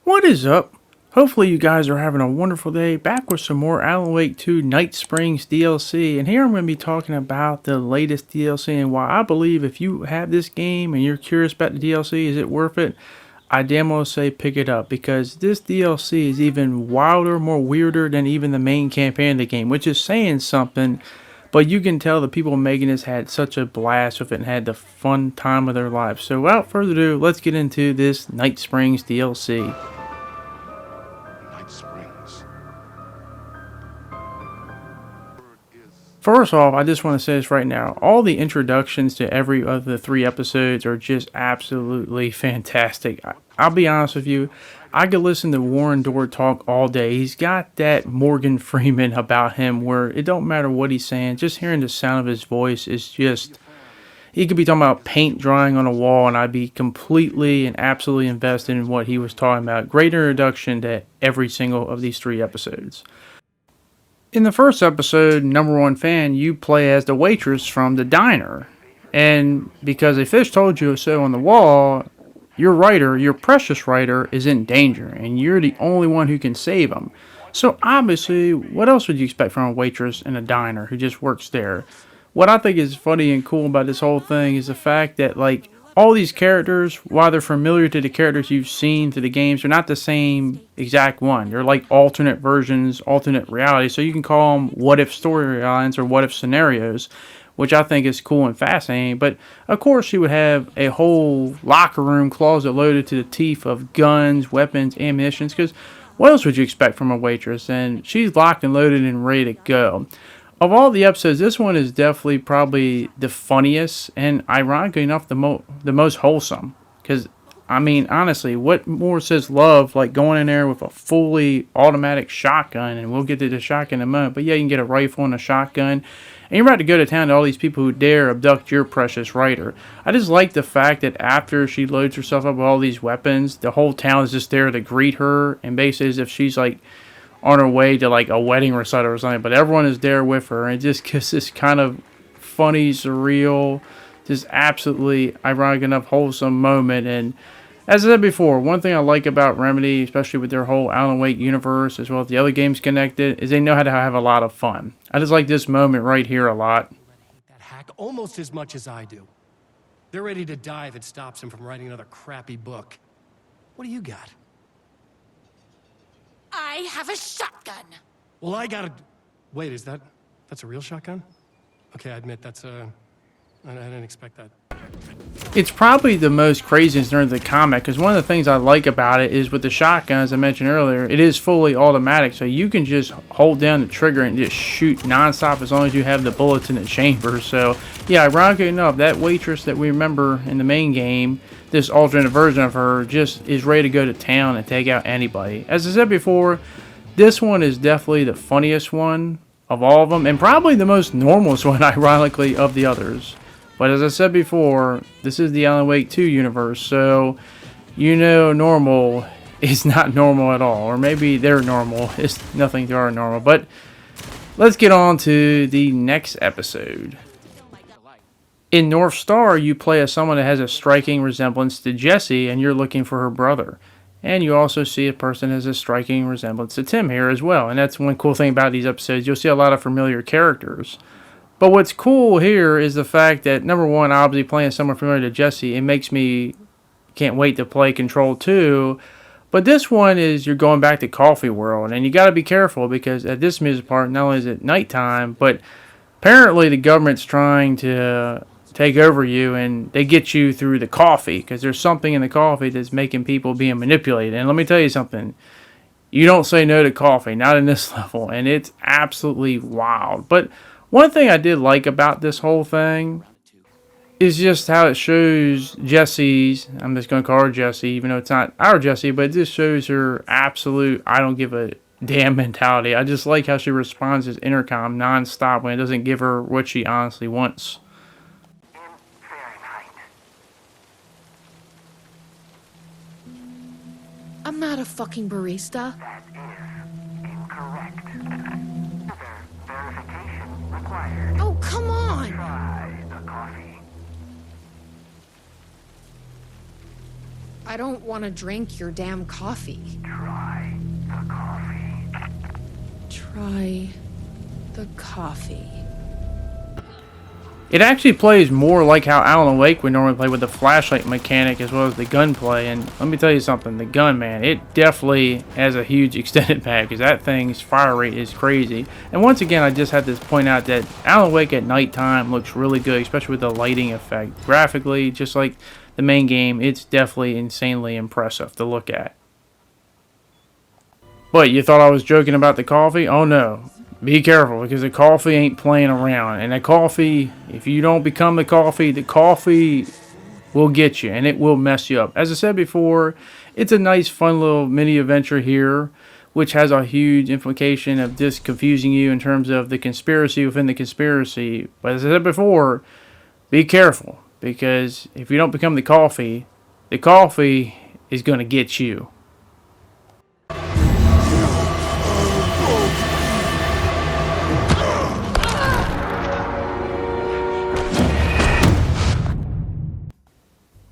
What is up? Hopefully you guys are having a wonderful day. Back with some more Alan Wake 2 NightSprings DLC. And here I'm going to be talking about the latest DLC and why I believe if you have this game and you're curious about the DLC, is it worth it? I damn well say pick it up because this DLC is even wilder, more weirder than even the main campaign of the game, which is saying something. But you can tell the people making this had such a blast with it and had the fun time of their lives. So without further ado, let's get into this NightSprings DLC. NightSprings. First off, I just want to say this right now. All the introductions to every of the 3 episodes are just absolutely fantastic. I'll be honest with you. I could listen to Warren Dorr talk all day. He's got that Morgan Freeman about him where it don't matter what he's saying. Just hearing the sound of his voice is just... He could be talking about paint drying on a wall and I'd be completely and absolutely invested in what he was talking about. Great introduction to every single of these 3 episodes. In the first episode, Number One Fan, you play as the waitress from the diner. And because a fish told you so on the wall, your writer, your precious writer, is in danger. And you're the only one who can save him. So obviously, what else would you expect from a waitress in a diner who just works there? What I think is funny and cool about this whole thing is the fact that, like, all these characters, while they're familiar to the characters you've seen through the games, they're not the same exact one. They're like alternate versions, alternate realities. So you can call them what-if storylines or what-if scenarios, which I think is cool and fascinating. But, of course, you would have a whole locker room closet loaded to the teeth of guns, weapons, ammunition. Because what else would you expect from a waitress? And she's locked and loaded and ready to go. Of all the episodes, this one is definitely probably the funniest and, ironically enough, the most wholesome. Because, I mean, honestly, what more says love like going in there with a fully automatic shotgun, and we'll get to the shotgun in a moment, but yeah, you can get a rifle and a shotgun, and you're about to go to town to all these people who dare abduct your precious writer. I just like the fact that after she loads herself up with all these weapons, the whole town is just there to greet her, and basically as if she's like on her way to like a wedding recital or something, but everyone is there with her, and it just gives this kind of funny, surreal, just absolutely ironic enough wholesome moment. And as I said before, one thing I like about Remedy, especially with their whole Alan Wake universe as well as the other games connected, is they know how to have a lot of fun. I just like this moment right here a lot. That hack almost as much as I do. They're ready to die if it stops him from writing another crappy book. What do you got? I have a shotgun. Well, I got a... Wait, that's a real shotgun? Okay, I admit I didn't expect that. It's probably the most craziest nerd of the comic, because one of the things I like about it is with the shotgun, as I mentioned earlier, it is fully automatic, so you can just hold down the trigger and just shoot nonstop as long as you have the bullets in the chamber. So, yeah, ironically enough, that waitress that we remember in the main game, this alternate version of her, just is ready to go to town and take out anybody. As I said before, this one is definitely the funniest one of all of them, and probably the most normalist one, ironically, of the others. But as I said before, this is the Alan Wake 2 universe, so you know normal is not normal at all. Or maybe they're normal. It's nothing to our normal. But let's get on to the next episode. In North Star, you play as someone that has a striking resemblance to Jessie, and you're looking for her brother. And you also see a person that has a striking resemblance to Tim here as well. And that's one cool thing about these episodes. You'll see a lot of familiar characters. But what's cool here is the fact that, number one, obviously playing someone familiar to Jessie, it makes me can't wait to play Control 2. But this one is you're going back to Coffee World. And you got to be careful because at this music part, not only is it nighttime, but apparently the government's trying to take over you, and they get you through the coffee because there's something in the coffee that's making people being manipulated. And let me tell you something, you don't say no to coffee, not in this level, and it's absolutely wild. But one thing I did like about this whole thing is just how it shows Jessie's, I'm just going to call her Jessie, even though it's not our Jessie, but it just shows her absolute I don't give a damn mentality. I just like how she responds to intercom nonstop when it doesn't give her what she honestly wants. I'm not a fucking barista. That is incorrect. Verification required. Oh, come on! Try the coffee. I don't want to drink your damn coffee. Try the coffee. Try the coffee. It actually plays more like how Alan Wake would normally play with the flashlight mechanic as well as the gunplay. And let me tell you something, the gun, man, it definitely has a huge extended mag because that thing's fire rate is crazy. And once again, I just had to point out that Alan Wake at nighttime looks really good, especially with the lighting effect. Graphically, just like the main game, it's definitely insanely impressive to look at. But you thought I was joking about the coffee? Oh no. Be careful, because the coffee ain't playing around. And the coffee, if you don't become the coffee will get you, and it will mess you up. As I said before, it's a nice, fun little mini adventure here, which has a huge implication of just confusing you in terms of the conspiracy within the conspiracy. But as I said before, be careful, because if you don't become the coffee is going to get you.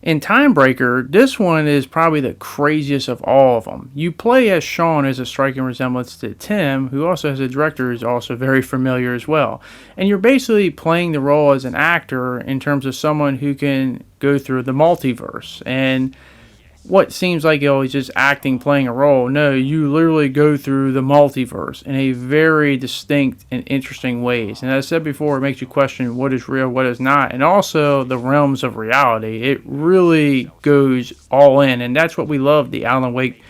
In Timebreaker, this one is probably the craziest of all of them. You play as Sean, as a striking resemblance to Tim, who also has a director who's also very familiar as well. And you're basically playing the role as an actor in terms of someone who can go through the multiverse. And what seems like he's just acting, playing a role. No, you literally go through the multiverse in a very distinct and interesting ways. And as I said before, it makes you question what is real, what is not, and also the realms of reality. It really goes all in, and that's what we love the Alan Wake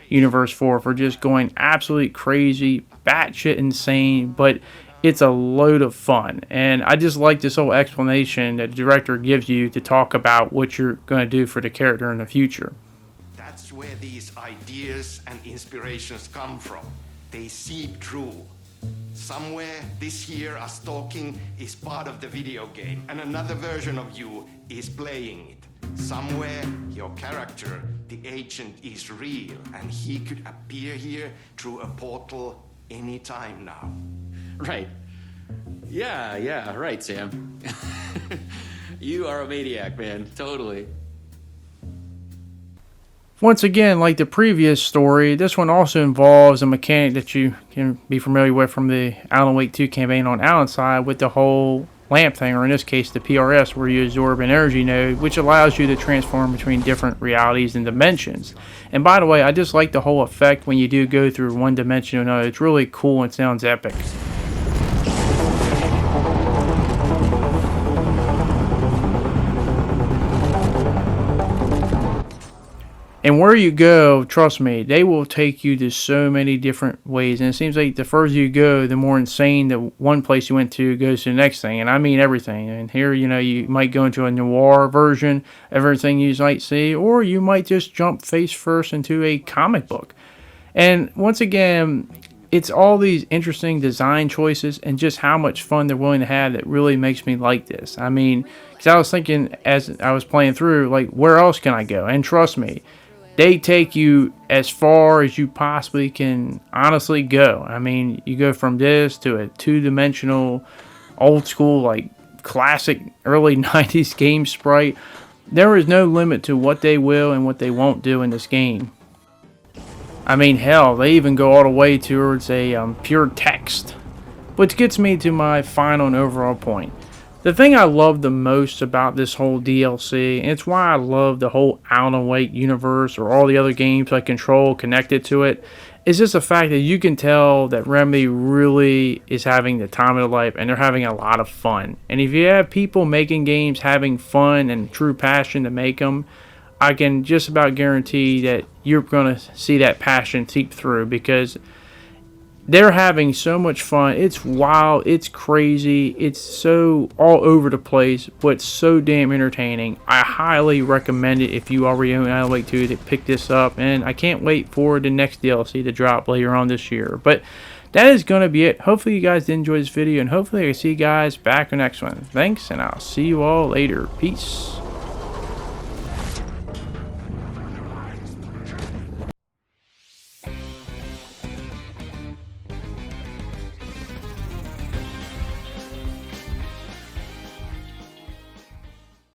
universe for just going absolutely crazy, batshit insane, but it's a load of fun. And I just like this whole explanation that the director gives you to talk about what you're going to do for the character in the future. That's where these ideas and inspirations come from. They seep through. Somewhere this here, us talking, is part of the video game, and another version of you is playing it. Somewhere your character, the agent, is real, and he could appear here through a portal anytime now. Right. Yeah, right, Sam. You are a maniac, man. Totally. Once again, like the previous story, this one also involves a mechanic that you can be familiar with from the Alan Wake 2 campaign on Alan's side with the whole lamp thing, or in this case the PRS, where you absorb an energy node, which allows you to transform between different realities and dimensions. And by the way, I just like the whole effect when you do go through one dimension to another. It's really cool and sounds epic. And where you go, trust me, they will take you to so many different ways. And it seems like the further you go, the more insane the one place you went to goes to the next thing. And I mean everything. And here, you might go into a noir version of everything you might see, or you might just jump face first into a comic book. And once again, it's all these interesting design choices and just how much fun they're willing to have that really makes me like this. I mean, because I was thinking as I was playing through, like, where else can I go? And trust me, they take you as far as you possibly can honestly go. I mean, you go from this to a two-dimensional, old school, like classic early 90s game sprite. There is no limit to what they will and what they won't do in this game. I mean, hell, they even go all the way towards a pure text. Which gets me to my final and overall point. The thing I love the most about this whole DLC, and it's why I love the whole Alan Wake universe or all the other games like Control connected to it, is just the fact that you can tell that Remedy really is having the time of their life and they're having a lot of fun. And if you have people making games having fun and true passion to make them, I can just about guarantee that you're going to see that passion seep through, because they're having so much fun. It's wild. It's crazy. It's so all over the place, but so damn entertaining. I highly recommend it if you already own Alan Wake 2 to pick this up. And I can't wait for the next DLC to drop later on this year. But that is going to be it. Hopefully you guys did enjoy this video, and hopefully I can see you guys back in the next one. Thanks, and I'll see you all later. Peace.